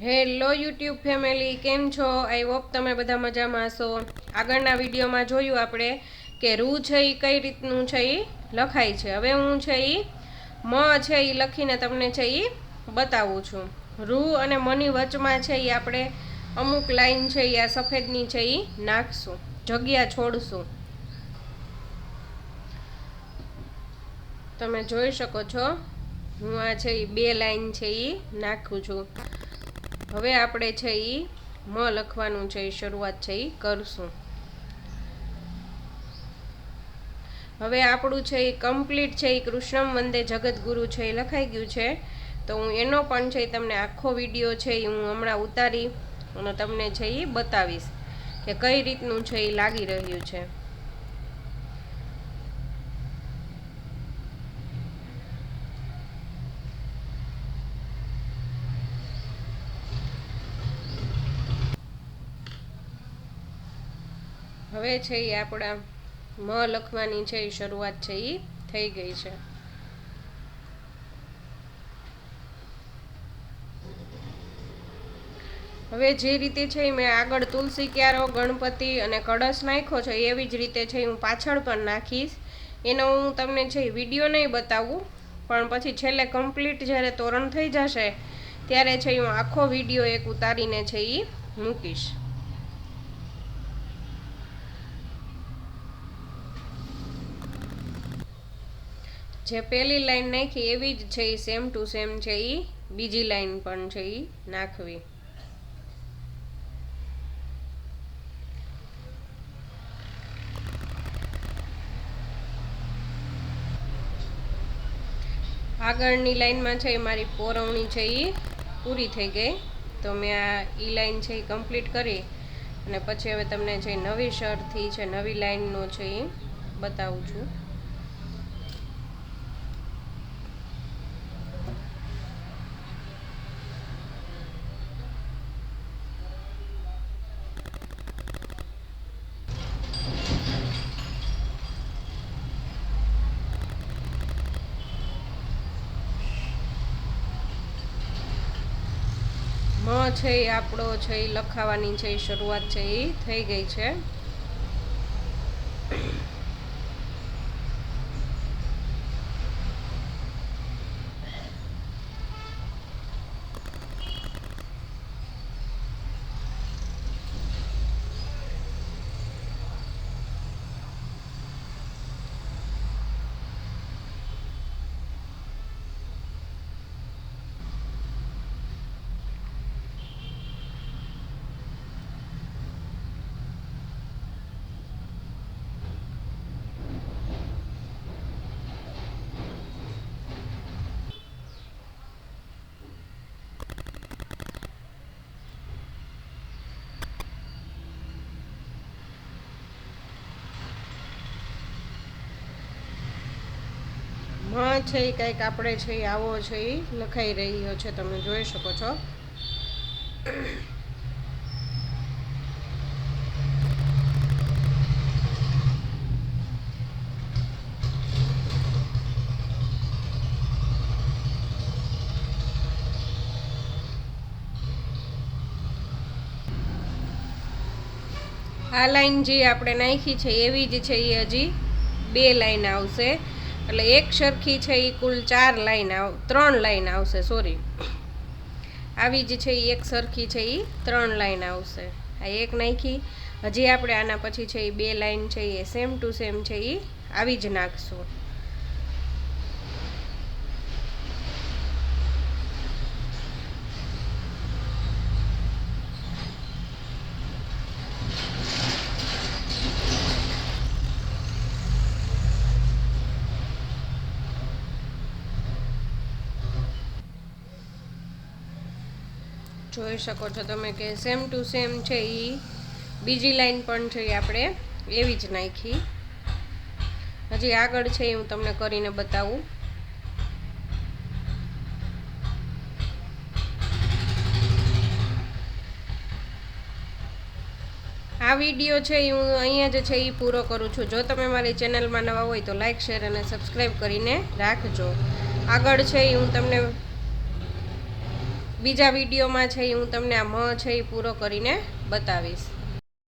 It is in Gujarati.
હેલો યુટ્યુબ ફેમિલી, કેમ છો? આઈ હોપ તમે બધા મજામાં હશો. આગળના વિડીયોમાં જોયું આપણે કે રૂ છે એ કઈ રીતનું છે એ લખાય છે. હવે હું છે એ મ છે એ લખીને તમને છે એ બતાવું છું. રૂ અને મની વચમાં છે એ આપણે અમુક લાઈન છે એ આ સફેદની છે એ નાખશું, જગ્યા છોડશું. તમે જોઈ શકો છો હું આ છે એ બે લાઈન છે એ નાખું છું. હવે આપણે છે એ મ લખવાનું છે એ શરૂઆત છે એ કરશું. હવે આપણું છે એ કમ્પ્લીટ છે એ કૃષ્ણમ વંદે જગતગુરુ છે એ લખાઈ ગયું છે. તો હું એનો પણ છે તમને આખો વિડીયો છે એ હું હમણાં ઉતારી અને તમને છે એ બતાવીશ કે કઈ રીતનું છે એ લાગી રહ્યું છે. હવે છે એ આપણા મ લખવાની છે એ શરૂઆત છે એ થઈ ગઈ છે. હવે જે રીતે છે મેં આગળ તુલસી ક્યારો, ગણપતિ અને કળશ નાખ્યો છે એવી જ રીતે છે હું પાછળ પણ નાખીશ. એનો હું તમને છે વિડીયો નહીં બતાવું, પણ પછી છેલ્લે કમ્પ્લીટ જ્યારે તોરણ થઈ જશે ત્યારે છે હું આખો વિડીયો એક ઉતારીને છે એ મૂકીશ. જે પહેલી લાઈન નાખી એવી જ છે એ સેમ ટુ સેમ છે એ બીજી લાઈન પણ છે એ નાખવી. આગળની લાઈનમાં છે મારી પોરવણી છે એ પૂરી થઈ ગઈ. તો મેં આ ઈ લાઈન છે એ કમ્પ્લીટ કરી અને પછી હવે તમને છે નવી શરથી છે નવી લાઈનનો છે એ બતાવું છું. છે એ આપણો છે એ લખાવાની છે એ શરૂઆત છે એ થઈ ગઈ છે. છે એ કંઈક આપણે છે એ આવો છે એ લખાઈ રહ્યો છે, તમે જોઈ શકો છો. આ લાઈન જે આપણે નાખી છે એવી જ છે એ હજી બે લાઈન આવશે. એટલે એક સરખી છે એ કુલ 3 લાઈન આવશે. સોરી, આવી જ છે એ એક સરખી છે એ 3 લાઈન આવશે. આ એક નાખી, હજી આપણે આના પછી છે એ બે લાઈન છે એ સેમ ટુ સેમ છે એ આવી જ નાખશું. જોઈ શકો છો તમે કે સેમ ટુ સેમ છે એ બીજી લાઈન પણ છે આપણે એવી જ નાખી. હજી આગળ છે હું તમને કરીને બતાવું. આ વિડીયો છે હું અહીંયા જ છે એ પૂરો કરું છું. જો તમે મારી ચેનલમાં નવા હોય તો લાઈક, શેર અને સબસ્ક્રાઈબ કરીને રાખજો. આગળ છે હું તમને બીજા વિડીયોમાં છે એ હું તમને આ મ છે એ પૂરો કરીને બતાવીશ.